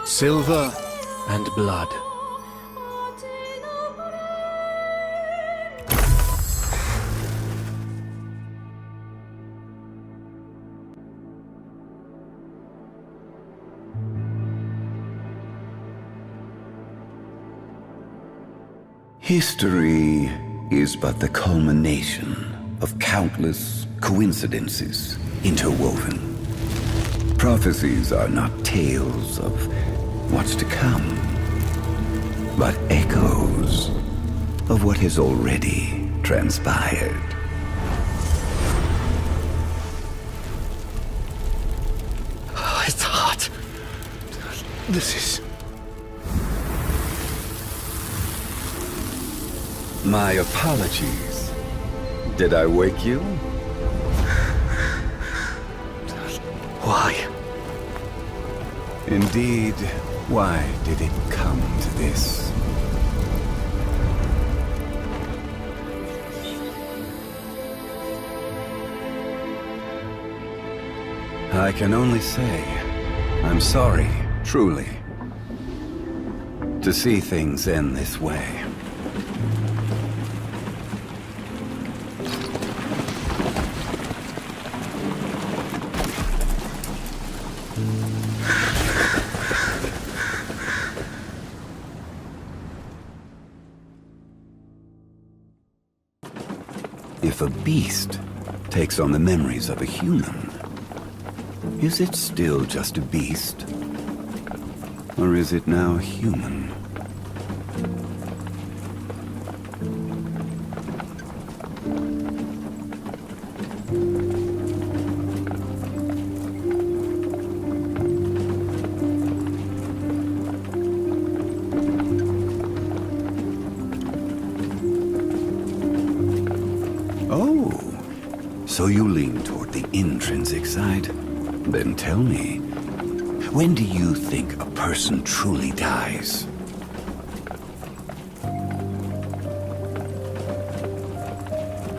Silver and blood. History is but the culmination of countless coincidences interwoven. Prophecies are not tales of what's to come, but echoes of what has already transpired. It's hot. This is... My apologies. Did I wake you? Why? Indeed, why did it come to this? I can only say, I'm sorry, truly, to see things end this way. If a beast takes on the memories of a human, is it still just a beast? Or is it now human? So you lean toward the intrinsic side? Then tell me, when do you think a person truly dies?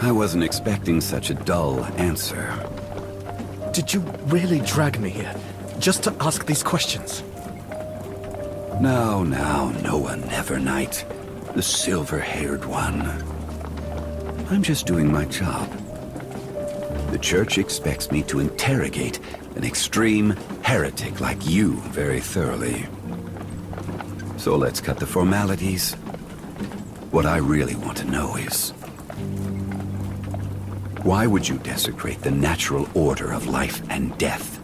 I wasn't expecting such a dull answer. Did you really drag me here, just to ask these questions? Now, Noah Nevernight, the silver-haired one. I'm just doing my job. The Church expects me to interrogate an extreme heretic like you very thoroughly. So let's cut the formalities. What I really want to know is, why would you desecrate the natural order of life and death?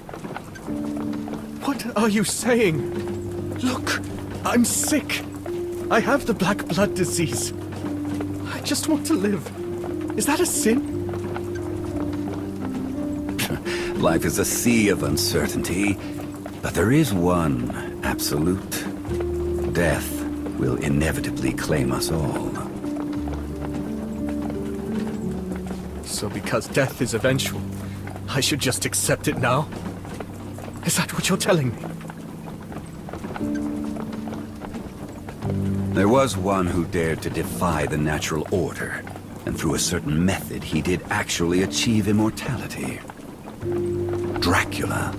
What are you saying? Look, I'm sick. I have the black blood disease. I just want to live. Is that a sin? Life is a sea of uncertainty, but there is one absolute. Death will inevitably claim us all. So because death is eventual, I should just accept it now? Is that what you're telling me? There was one who dared to defy the natural order, and through a certain method he did actually achieve immortality. Dracula,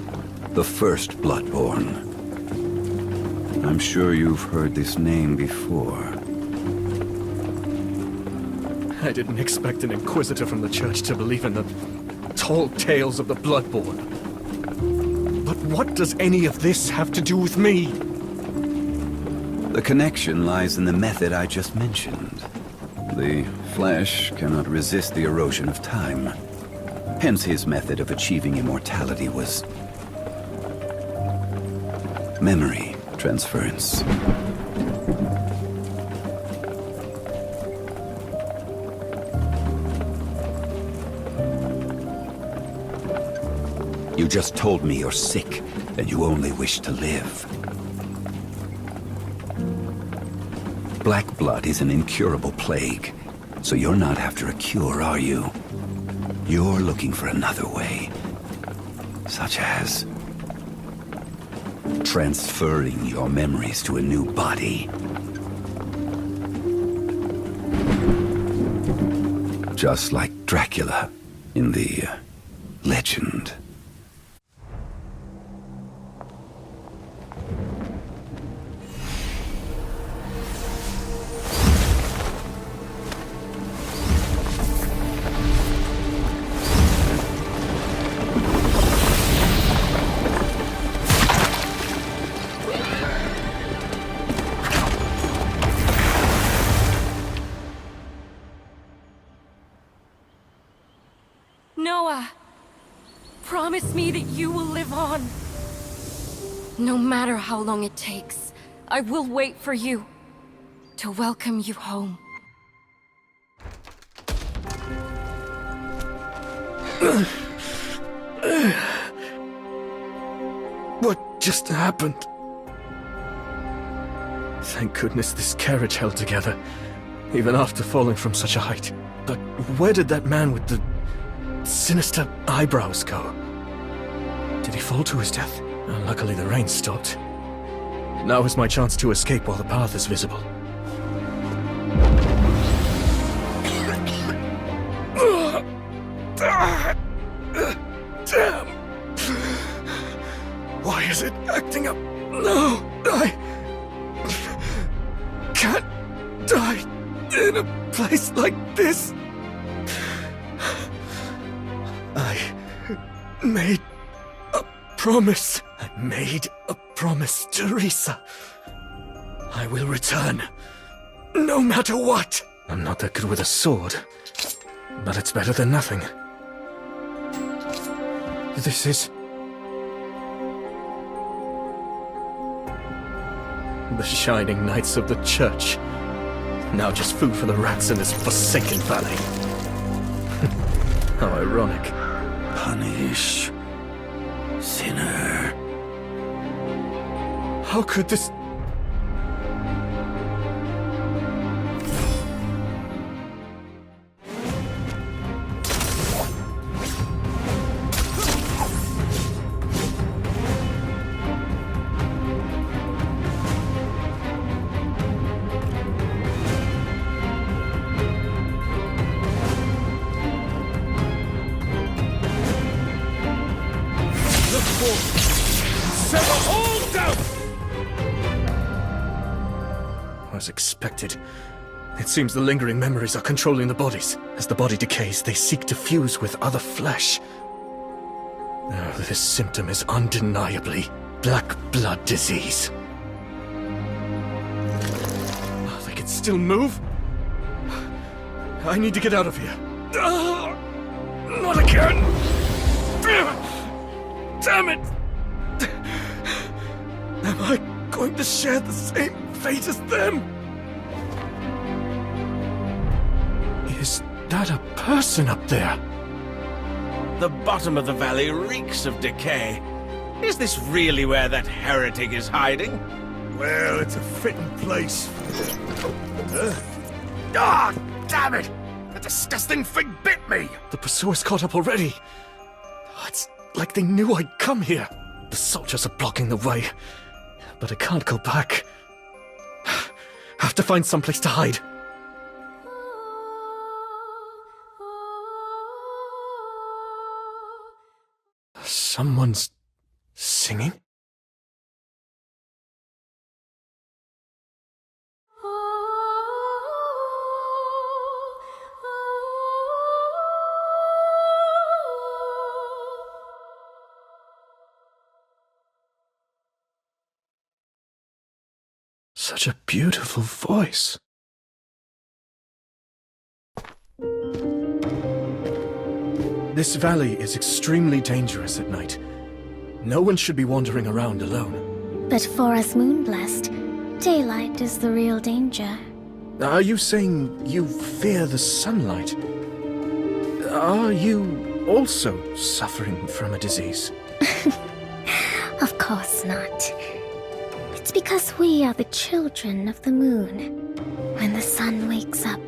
the first Bloodborne. I'm sure you've heard this name before. I didn't expect an inquisitor from the Church to believe in the tall tales of the Bloodborne. But what does any of this have to do with me? The connection lies in the method I just mentioned. The flesh cannot resist the erosion of time. Hence his method of achieving immortality was memory transference. You just told me you're sick and you only wish to live. Black blood is an incurable plague, so you're not after a cure, are you? You're looking for another way, such as transferring your memories to a new body. Just like Dracula in the legend. Noah, promise me that you will live on. No matter how long it takes, I will wait for you to welcome you home. What just happened? Thank goodness this carriage held together, even after falling from such a height. But where did that man with the sinister eyebrows go? Did he fall to his death? Luckily the rain stopped. Now is my chance to escape while the path is visible. Damn! Why is it acting up? No, I can't die in a place like this. I made a promise. I made a promise, Teresa. I will return, no matter what. I'm not that good with a sword, but it's better than nothing. This is the shining knights of the church. Now just food for the rats in this forsaken valley. How ironic. Punish, sinner. How could this... As expected. It seems the lingering memories are controlling the bodies. As the body decays, they seek to fuse with other flesh. Oh, this symptom is undeniably black blood disease. Oh, they can still move? I need to get out of here. Not again! Damn it! Am I going to share the same fate as them? Is that a person up there? The bottom of the valley reeks of decay. Is this really where that heretic is hiding? Well, it's a fitting place. Ah, damn it! The disgusting thing bit me! The pursuers caught up already. It's like they knew I'd come here. The soldiers are blocking the way, but I can't go back. Have to find someplace to hide. Someone's singing? Such a beautiful voice. This valley is extremely dangerous at night. No one should be wandering around alone. But for us moon-blessed, daylight is the real danger. Are you saying you fear the sunlight? Are you also suffering from a disease? Of course not. It's because we are the children of the moon. When the sun wakes up,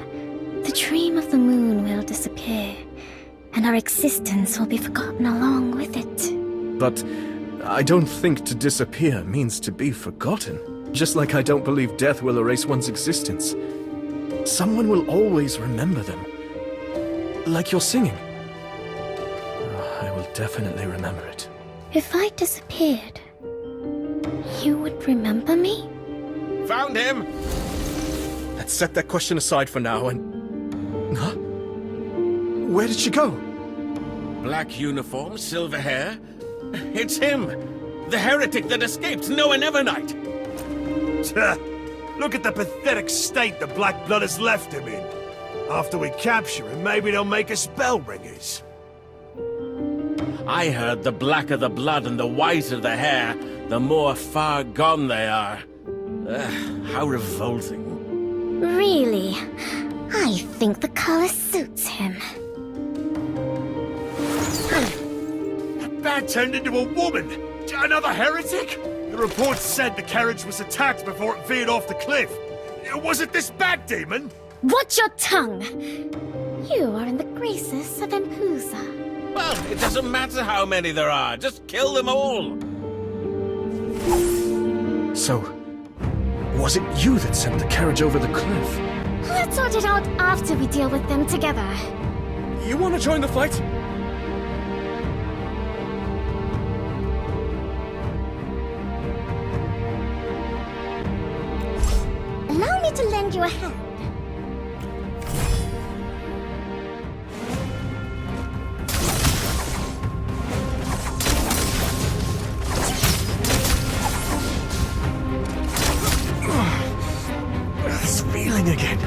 the dream of the moon will disappear, and our existence will be forgotten along with it. But I don't think to disappear means to be forgotten. Just like I don't believe death will erase one's existence. Someone will always remember them. Like your singing. I will definitely remember it. If I disappeared, you would remember me? Found him! Let's set that question aside for now and... Huh? Where did she go? Black uniform, silver hair. It's him! The heretic that escaped Noah Nevernight! Look at the pathetic state the Black Blood has left him in. After we capture him, maybe they'll make us bell ringers. I heard the blacker the blood and the whiter the hair, the more far gone they are. How revolting. Really? I think the color suits him. That bag turned into a woman! Another heretic? The reports said the carriage was attacked before it veered off the cliff. Was it this bag demon? Watch your tongue! You are in the graces of Impusa. Well, it doesn't matter how many there are. Just kill them all. So, was it you that sent the carriage over the cliff? Let's sort it out after we deal with them together. You want to join the fight? Allow me to lend you a hand. This feeling again.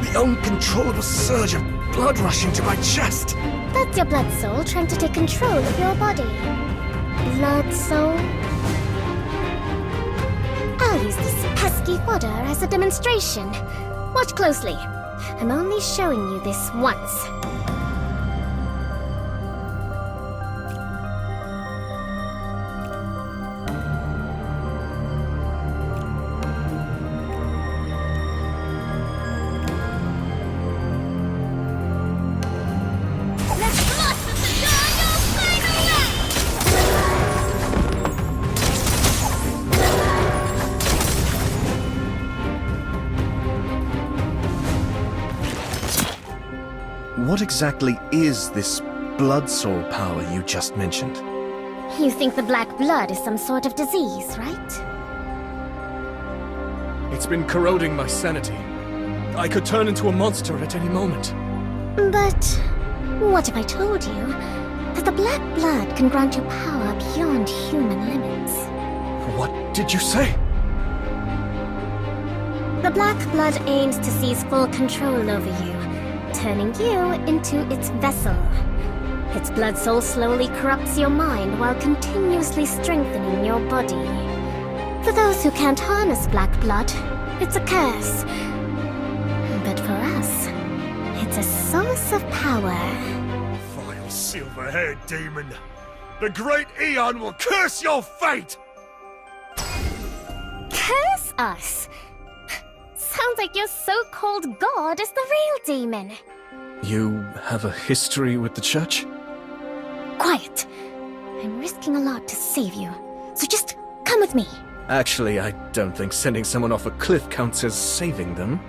The uncontrollable surge of blood rushing to my chest. That's your blood soul trying to take control of your body. Blood soul? I'll use this pesky fodder as a demonstration. Watch closely. I'm only showing you this once. What exactly is this blood soul power you just mentioned? You think the black blood is some sort of disease, right? It's been corroding my sanity. I could turn into a monster at any moment. But what if I told you that the black blood can grant you power beyond human limits? What did you say? The black blood aims to seize full control over you, turning you into its vessel. Its blood soul slowly corrupts your mind while continuously strengthening your body. For those who can't harness black blood, it's a curse. But for us, it's a source of power. Vile silver-haired demon. The great Eon will curse your fate! Curse us? Sounds like your so-called god is the real demon. You have a history with the church? Quiet. I'm risking a lot to save you, so just come with me. Actually, I don't think sending someone off a cliff counts as saving them.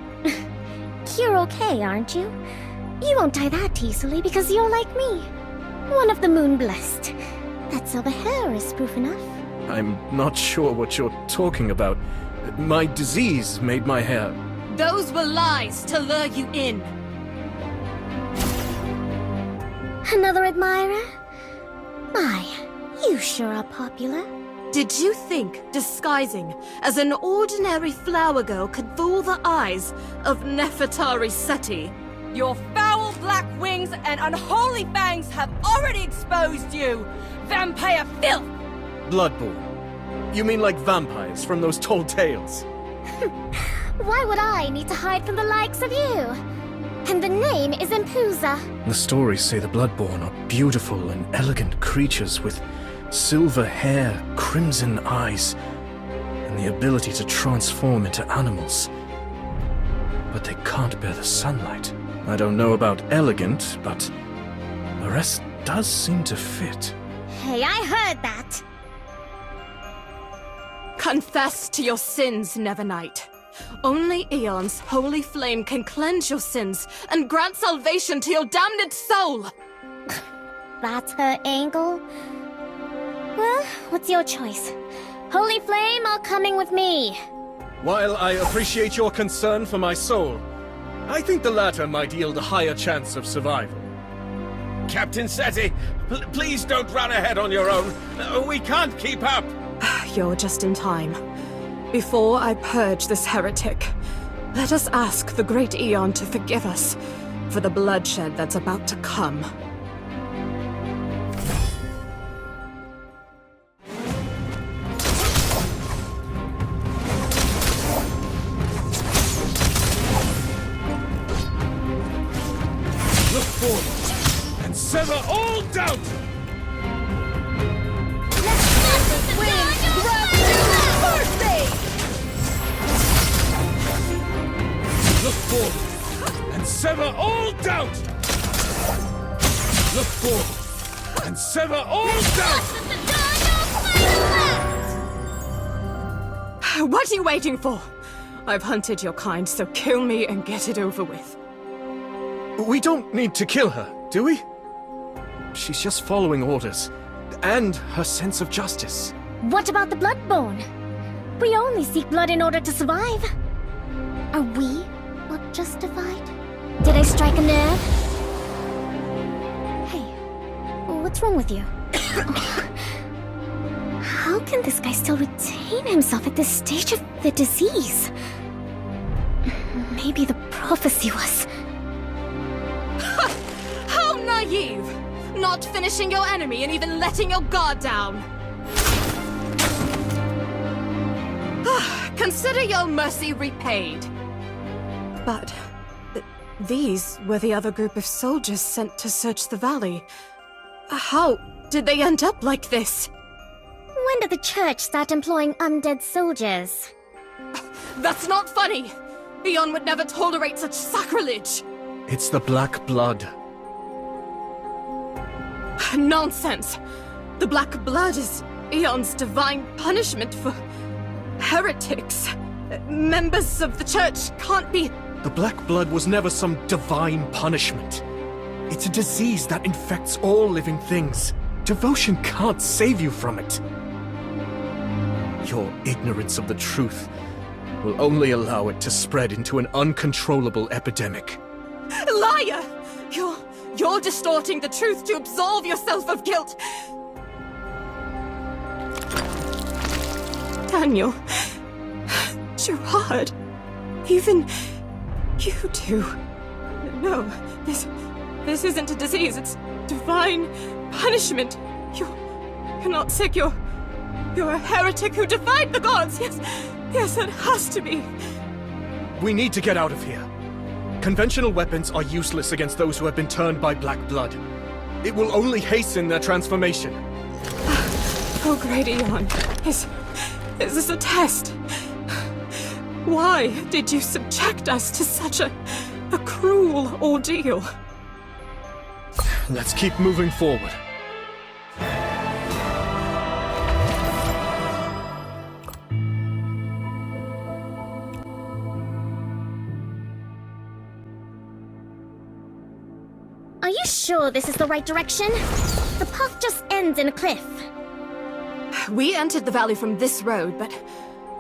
You're okay, aren't you? You won't die that easily because you're like me. One of the moon-blessed. That silver hair is proof enough. I'm not sure what you're talking about. My disease made my hair. Those were lies to lure you in. Another admirer? My, you sure are popular. Did you think disguising as an ordinary flower girl could fool the eyes of Nefertari Seti? Your foul black wings and unholy fangs have already exposed you! Vampire filth! Bloodborne. You mean like vampires from those tall tales? Why would I need to hide from the likes of you? And the name is Impusa. The stories say the Bloodborne are beautiful and elegant creatures with silver hair, crimson eyes, and the ability to transform into animals. But they can't bear the sunlight. I don't know about elegant, but the rest does seem to fit. Hey, I heard that. Confess to your sins, Nevernight. Only Aeon's holy flame can cleanse your sins and grant salvation to your damned soul! That's her angle? Well, what's your choice? Holy Flame or coming with me? While I appreciate your concern for my soul, I think the latter might yield a higher chance of survival. Captain Seti, please don't run ahead on your own. We can't keep up. You're just in time. Before I purge this heretic, let us ask the great Aeon to forgive us for the bloodshed that's about to come. and sever all doubt! Look forward and sever all doubt! Look forward and sever all doubt! What are you waiting for? I've hunted your kind, so kill me and get it over with. We don't need to kill her, do we? She's just following orders. And her sense of justice. What about the Bloodborne? We only seek blood in order to survive. Are we not justified? Did I strike a nerve? Hey, what's wrong with you? How can this guy still retain himself at this stage of the disease? Maybe the prophecy was... How naive! Not finishing your enemy and even letting your guard down. Consider your mercy repaid. But these were the other group of soldiers sent to search the valley. How did they end up like this? When did the church start employing undead soldiers? That's not funny! Eon would never tolerate such sacrilege! It's the black blood. Nonsense! The black blood is Eon's divine punishment for heretics. Members of the church can't be... The black blood was never some divine punishment. It's a disease that infects all living things. Devotion can't save you from it. Your ignorance of the truth will only allow it to spread into an uncontrollable epidemic. Liar! You're distorting the truth to absolve yourself of guilt. Daniel, Gerard, even you two. No, this isn't a disease. It's divine punishment. You're not sick. You're a heretic who defied the gods. Yes, that has to be. We need to get out of here. Conventional weapons are useless against those who have been turned by black blood. It will only hasten their transformation. Oh, great Eon. Is this a test? Why did you subject us to such a cruel ordeal? Let's keep moving forward. Are you sure this is the right direction? The path just ends in a cliff. We entered the valley from this road, but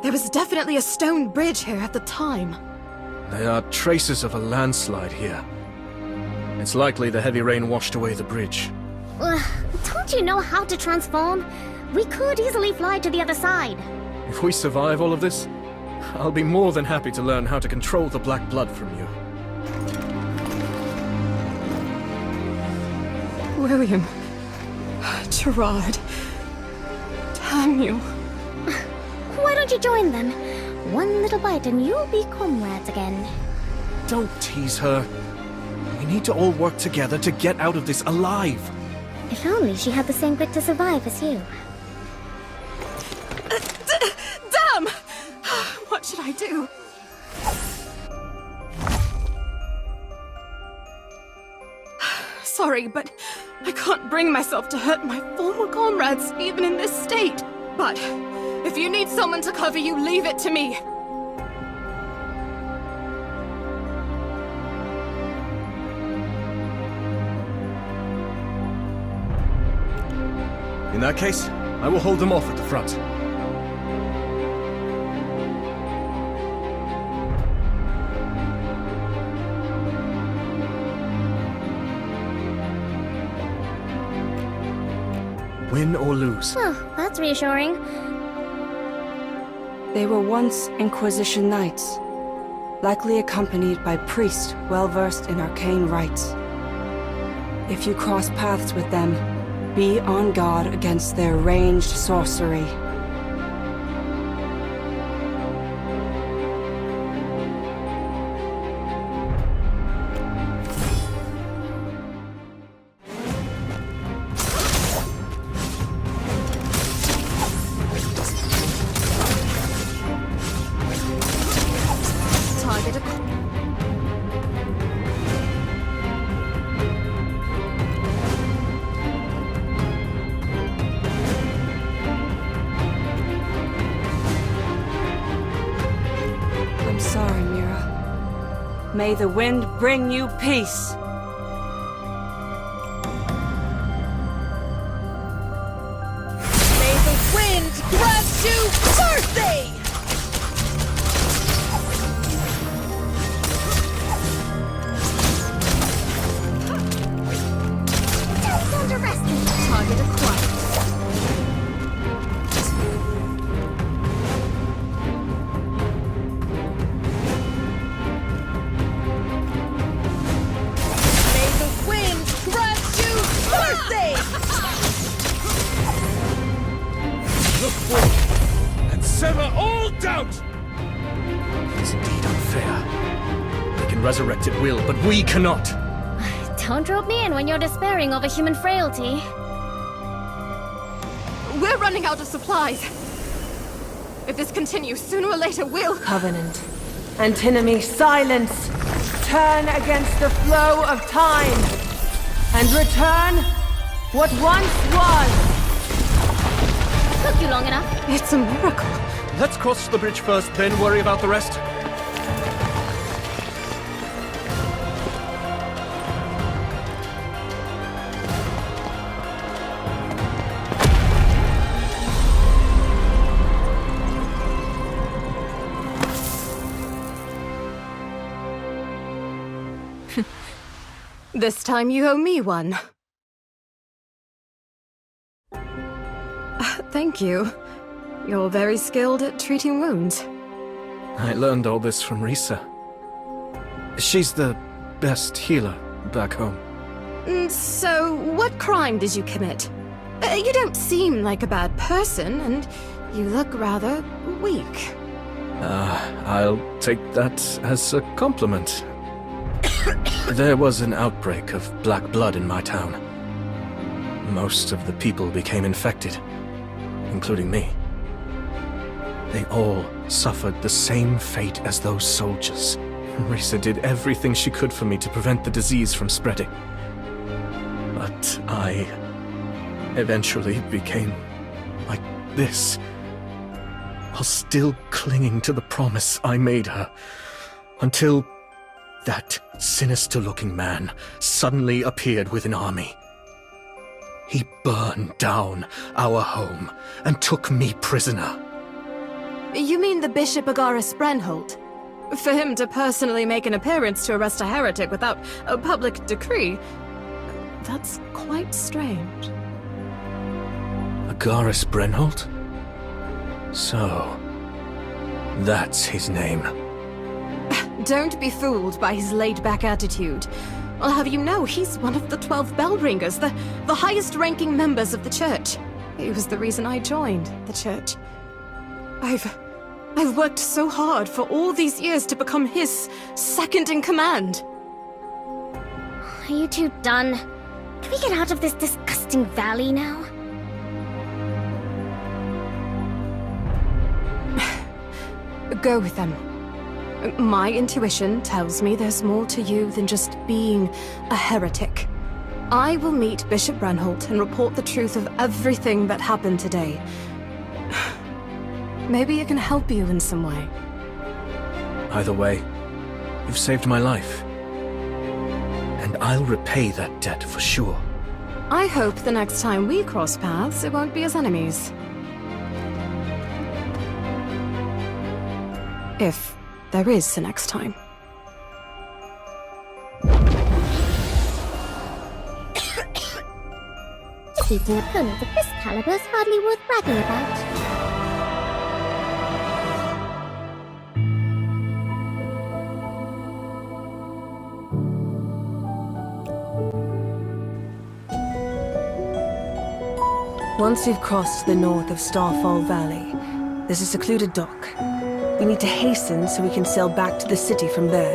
there was definitely a stone bridge here at the time. There are traces of a landslide here. It's likely the heavy rain washed away the bridge. Don't you know how to transform? We could easily fly to the other side. If we survive all of this, I'll be more than happy to learn how to control the black blood from you. William, Gerard, Daniel. Why don't you join them? One little bite and you'll be comrades again. Don't tease her. We need to all work together to get out of this alive. If only she had the same grit to survive as you. Damn! What should I do? Sorry, but I can't bring myself to hurt my former comrades, even in this state. But if you need someone to cover you, leave it to me. In that case, I will hold them off at the front. Win or lose. Oh, that's reassuring. They were once Inquisition knights, likely accompanied by priests well-versed in arcane rites. If you cross paths with them, be on guard against their ranged sorcery. May the wind bring you peace. May the wind grant you birthday! Don't underestimate. Target acquired. May the wind grant you birthday! Look forward and sever all doubt! It's indeed unfair. They can resurrect at will, but we cannot. Don't rope me in when you're despairing over human frailty. We're running out of supplies. If this continues, sooner or later we'll... Covenant. Antinomy, silence! Turn against the flow of time! And return what once was! Took you long enough. It's a miracle. Let's cross the bridge first, then worry about the rest. This time you owe me one. Thank you. You're very skilled at treating wounds. I learned all this from Risa. She's the best healer back home. So, what crime did you commit? You don't seem like a bad person, and you look rather weak. I'll take that as a compliment. There was an outbreak of black blood in my town. Most of the people became infected, including me. They all suffered the same fate as those soldiers. Risa did everything she could for me to prevent the disease from spreading. But I eventually became like this, while still clinging to the promise I made her, until that sinister-looking man suddenly appeared with an army. He burned down our home and took me prisoner. You mean the Bishop Agaris Brenholt? For him to personally make an appearance to arrest a heretic without a public decree, that's quite strange. Agaris Brenholt? So, that's his name. Don't be fooled by his laid-back attitude. I'll have you know he's one of the 12 bell-ringers, the highest-ranking members of the church. He was the reason I joined the church. I've worked so hard for all these years to become his second-in-command. Are you two done? Can we get out of this disgusting valley now? Go with them. My intuition tells me there's more to you than just being a heretic. I will meet Bishop Brenholt and report the truth of everything that happened today. Maybe it can help you in some way. Either way, you've saved my life. And I'll repay that debt for sure. I hope the next time we cross paths, it won't be as enemies. If there is a next time. Defeating opponents of this caliber is hardly worth bragging about. Once you've crossed the north of Starfall Valley, there's a secluded dock. We need to hasten so we can sail back to the city from there.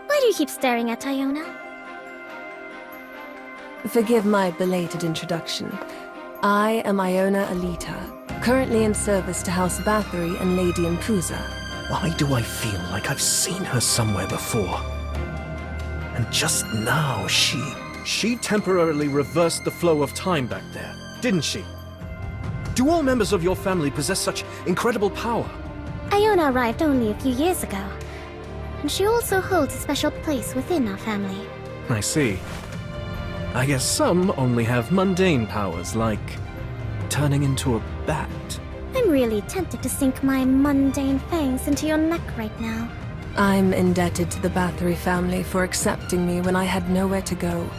Why do you keep staring at Iona? Forgive my belated introduction. I am Iona Alita, Currently in service to House Bathory and Lady Impuza. Why do I feel like I've seen her somewhere before? And just now, she temporarily reversed the flow of time back there, didn't she? Do all members of your family possess such incredible power? Iona arrived only a few years ago, and she also holds a special place within our family. I see. I guess some only have mundane powers, like turning into a bat. I'm really tempted to sink my mundane fangs into your neck right now. I'm indebted to the Bathory family for accepting me when I had nowhere to go.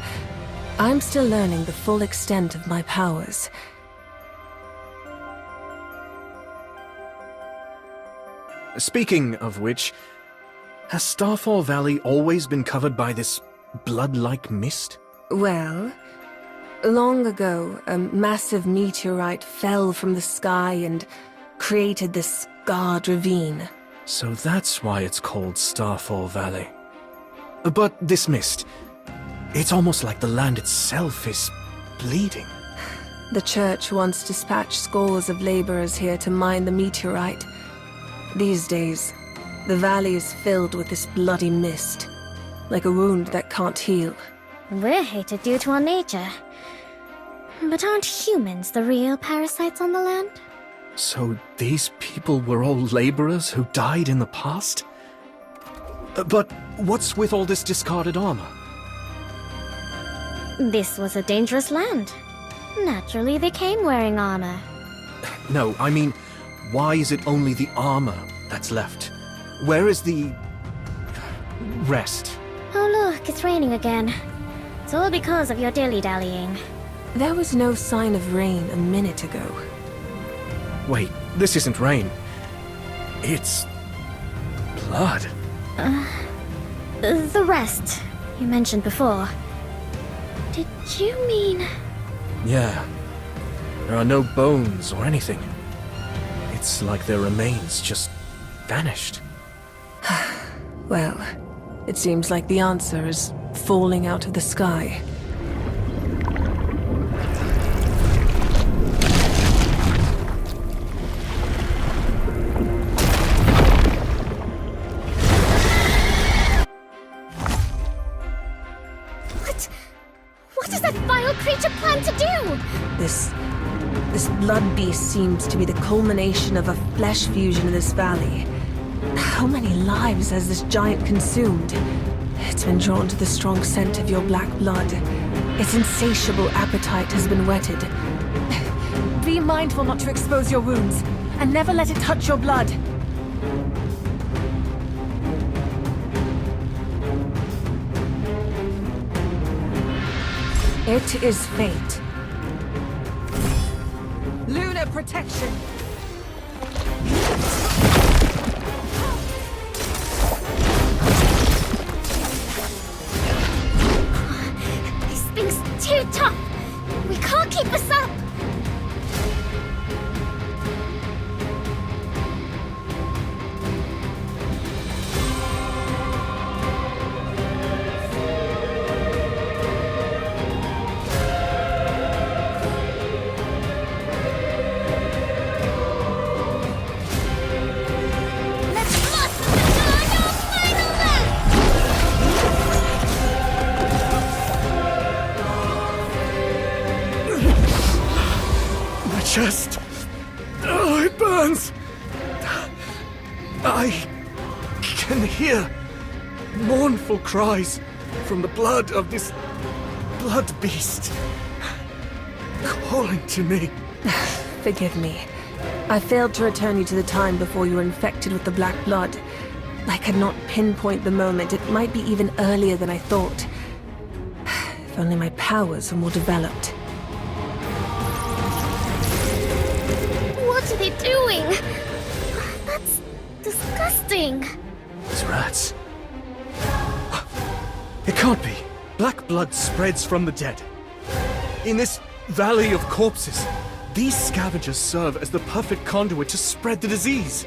I'm still learning the full extent of my powers. Speaking of which, has Starfall Valley always been covered by this blood-like mist? Well, long ago, a massive meteorite fell from the sky and created this scarred ravine. So that's why it's called Starfall Valley. But this mist, it's almost like the land itself is bleeding. The church once dispatched scores of laborers here to mine the meteorite. These days, the valley is filled with this bloody mist, like a wound that can't heal. We're hated due to our nature. But aren't humans the real parasites on the land? So these people were all laborers who died in the past? But what's with all this discarded armor? This was a dangerous land. Naturally, they came wearing armor. No, I mean, why is it only the armor that's left? Where is the rest? Oh look, it's raining again. It's all because of your dilly-dallying. There was no sign of rain a minute ago. Wait, this isn't rain. It's blood. The rest you mentioned before. Did you mean... Yeah. There are no bones or anything. It's like their remains just vanished. Well, it seems like the answer is falling out of the sky. What does that vile creature plan to do? This blood beast seems to be the culmination of a flesh fusion in this valley. How many lives has this giant consumed? It's been drawn to the strong scent of your black blood. Its insatiable appetite has been whetted. Be mindful not to expose your wounds, and never let it touch your blood. It is fate. Lunar protection! This thing's too tough. We can't keep this up. Chest. Oh, it burns. I can hear mournful cries from the blood of this blood beast calling to me. Forgive me. I failed to return you to the time before you were infected with the black blood. I could not pinpoint the moment. It might be even earlier than I thought. If only my powers were more developed. What are they doing? That's disgusting. These rats. It can't be. Black blood spreads from the dead. In this valley of corpses, these scavengers serve as the perfect conduit to spread the disease.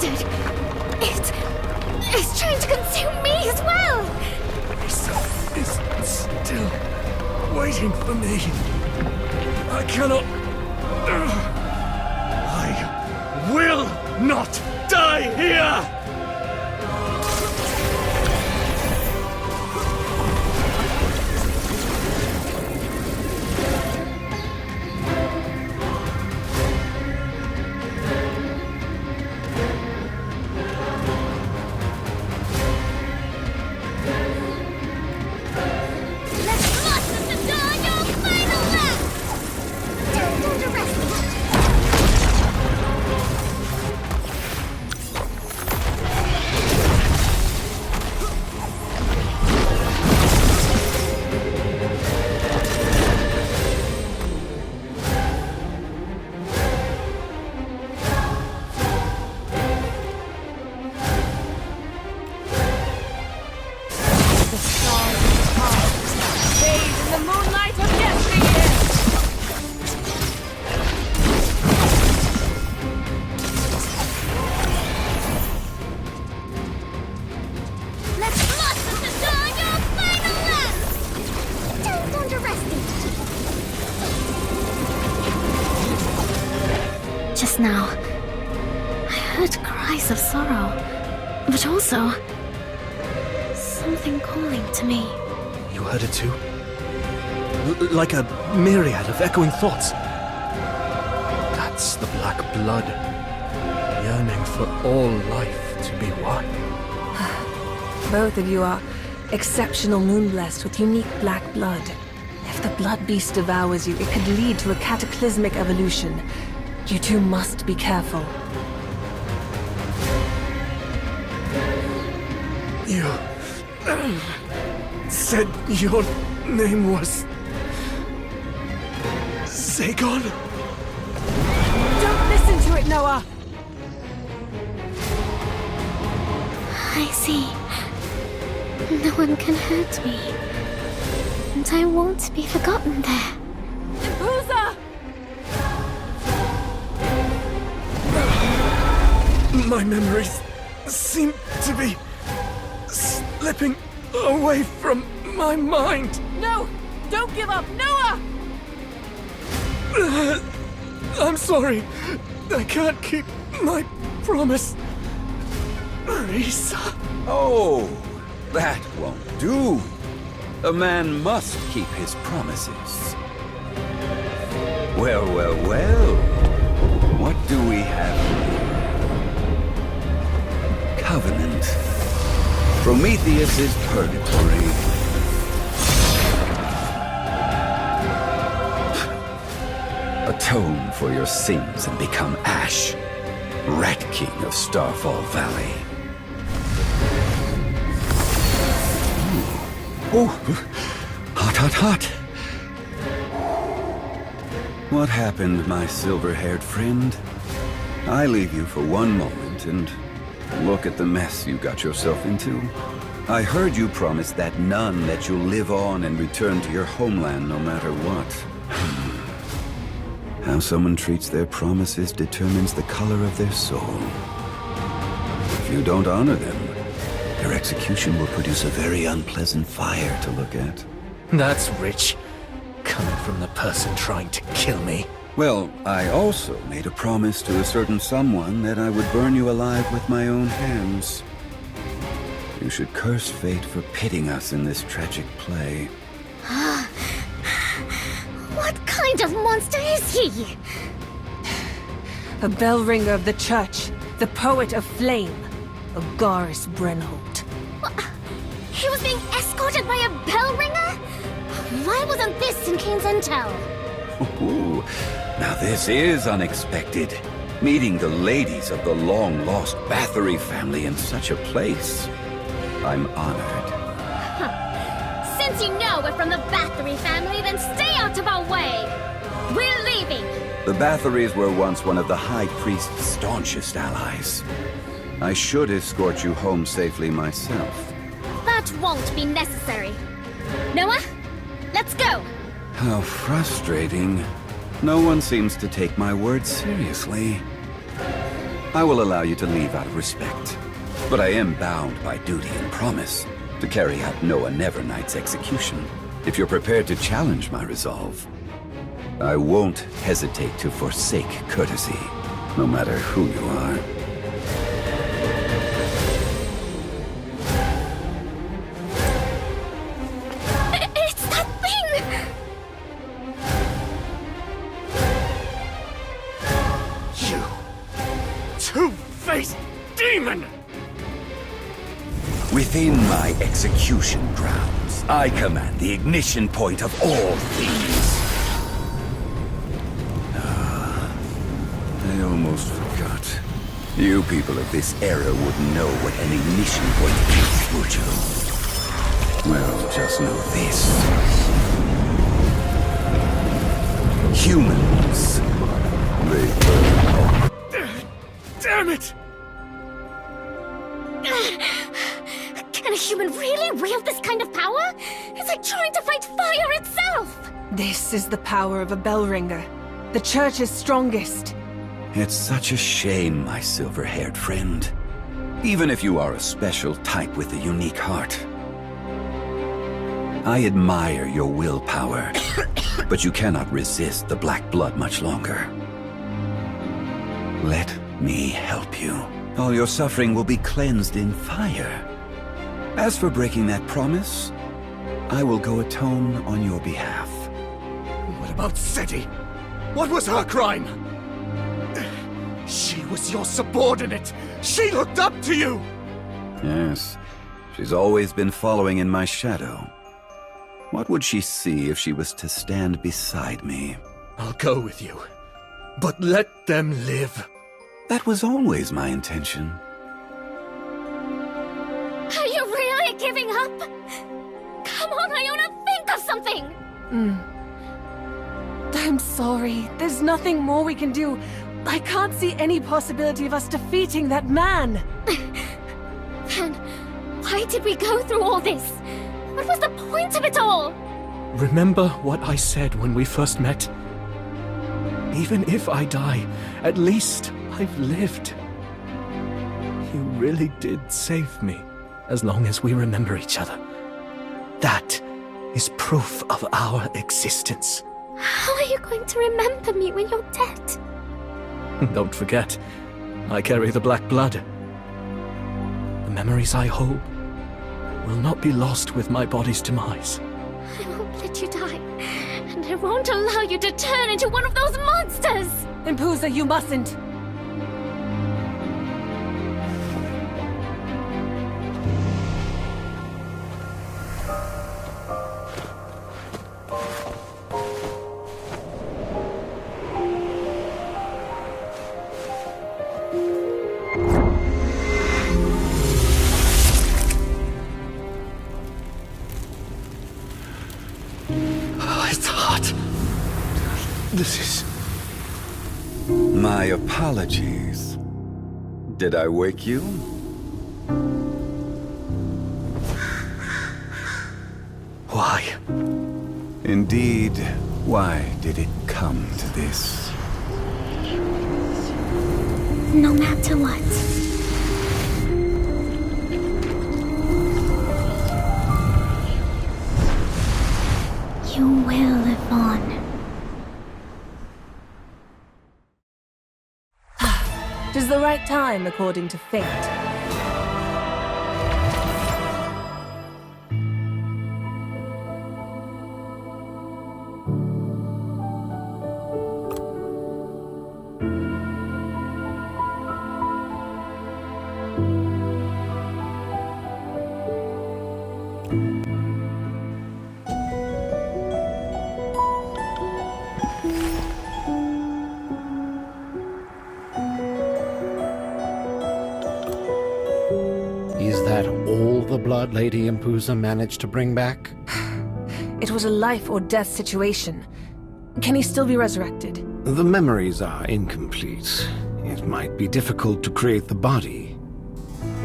bastard! It's trying to consume me as well! Is still waiting for me. I cannot... I will not die here! Just now, I heard cries of sorrow, but also something calling to me. You heard it too? Like a myriad of echoing thoughts. That's the black blood, yearning for all life to be one. Both of you are exceptional moon-blessed with unique black blood. If the blood beast devours you, it could lead to a cataclysmic evolution. You two must be careful. You said your name was Zagon? Don't listen to it, Noah! I see. No one can hurt me. And I won't be forgotten there. Booza! My memories seem to be slipping away from my mind. No! Don't give up! Noah! I'm sorry. I can't keep my promise. Marisa. Oh, that won't do. A man must keep his promises. Well, well, well. What do we have here? Covenant. Prometheus's purgatory. Atone for your sins and become ash. Rat King of Starfall Valley. Oh, hot, hot, hot. What happened, my silver-haired friend? I leave you for one moment and look at the mess you got yourself into. I heard you promise that none that you'll live on and return to your homeland no matter what. How someone treats their promises determines the color of their soul. If you don't honor them, their execution will produce a very unpleasant fire to look at. That's rich. Coming from the person trying to kill me. Well, I also made a promise to a certain someone that I would burn you alive with my own hands. You should curse fate for pitting us in this tragic play. What kind of monster is he? A bell ringer of the church, the poet of flame, Agaris Brennhold. What? He was being escorted by a bell ringer? Why wasn't this in King's Intel? Ooh, now this is unexpected. Meeting the ladies of the long-lost Bathory family in such a place. I'm honored. Since you know we're from the Bathory family, then stay out of our way! We're leaving! The Bathorys were once one of the High Priest's staunchest allies. I should escort you home safely myself. That won't be necessary. Noah, let's go! How frustrating. No one seems to take my words seriously. I will allow you to leave out of respect. But I am bound by duty and promise to carry out Noah Nevernight's execution. If you're prepared to challenge my resolve, I won't hesitate to forsake courtesy, no matter who you are. It's that thing! You two-faced demon! Within my execution grounds, I command the ignition point of all things. I almost forgot. You people of this era wouldn't know what an ignition point is, would you? Well, just know this. Humans, they burn. Damn it! Can a human really wield this kind of power? It's like trying to fight fire itself! This is the power of a bell ringer. The Church's strongest. It's such a shame, my silver-haired friend. Even if you are a special type with a unique heart. I admire your willpower, but you cannot resist the black blood much longer. Let me help you. All your suffering will be cleansed in fire. As for breaking that promise, I will go atone on your behalf. What about Seti? What was her crime? She was your subordinate. She looked up to you. Yes, she's always been following in my shadow. What would she see if she was to stand beside me? I'll go with you, but let them live. That was always my intention. Are you really giving up? Come on, Iona, think of something! I'm sorry. There's nothing more we can do. I can't see any possibility of us defeating that man. Then, why did we go through all this? What was the point of it all? Remember what I said when we first met? Even if I die, at least I've lived. You really did save me, as long as we remember each other. That is proof of our existence. How are you going to remember me when you're dead? Don't forget, I carry the black blood. The memories I hold will not be lost with my body's demise. I won't let you die, and I won't allow you to turn into one of those monsters! Impusa, you mustn't. It's hot. This is... My apologies. Did I wake you? Why? Indeed, why did it come to this? No matter what. You will live on. 'Tis the right time, according to fate. Is that all the blood Lady Impusa managed to bring back? It was a life or death situation. Can he still be resurrected? The memories are incomplete. It might be difficult to create the body.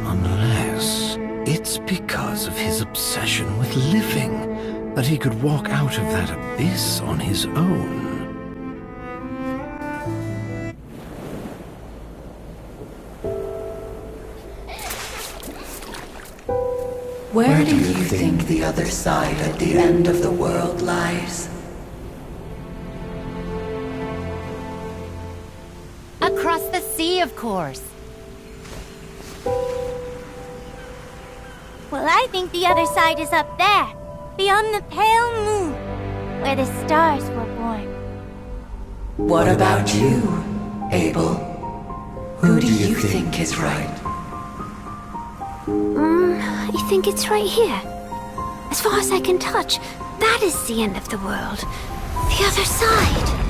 Unless it's because of his obsession with living that he could walk out of that abyss on his own. Where do you think the other side at the end of the world lies? Across the sea, of course. Well, I think the other side is up there, beyond the pale moon, where the stars were born. What about you, Abel? Who do you think is right? I think it's right here. As far as I can touch, that is the end of the world. The other side.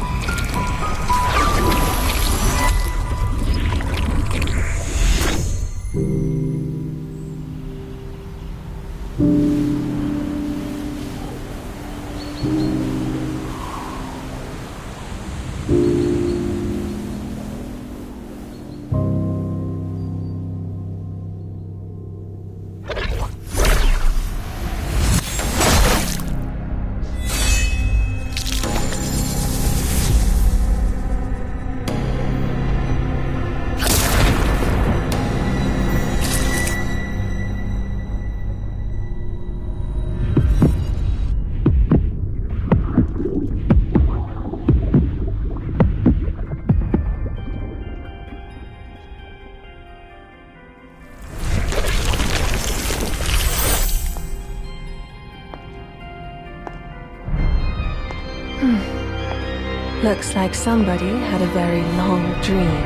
Looks like somebody had a very long dream.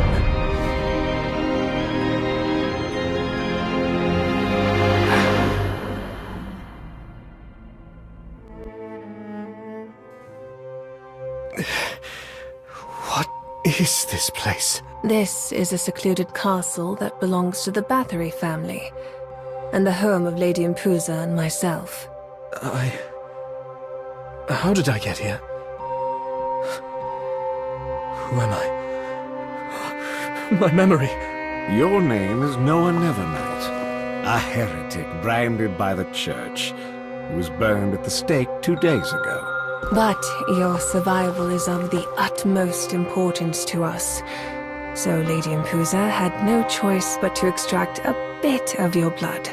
What is this place? This is a secluded castle that belongs to the Bathory family, and the home of Lady Impuza and myself. How did I get here? Who am I? My memory. Your name is Noah Nevernight, a heretic branded by the church, who was burned at the stake 2 days ago. But your survival is of the utmost importance to us, so Lady Impuza had no choice but to extract a bit of your blood.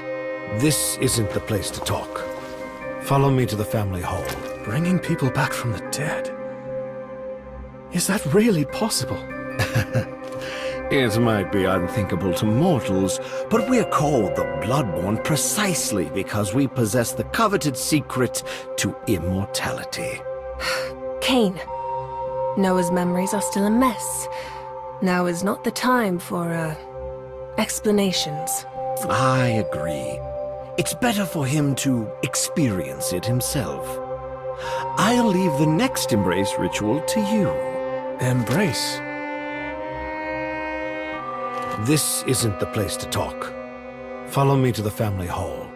This isn't the place to talk. Follow me to the family hall. Bringing people back from the dead. Is that really possible? It might be unthinkable to mortals, but we're called the Bloodborn precisely because we possess the coveted secret to immortality. Cain. Noah's memories are still a mess. Now is not the time for, explanations. I agree. It's better for him to experience it himself. I'll leave the next embrace ritual to you. Embrace? This isn't the place to talk. Follow me to the family hall.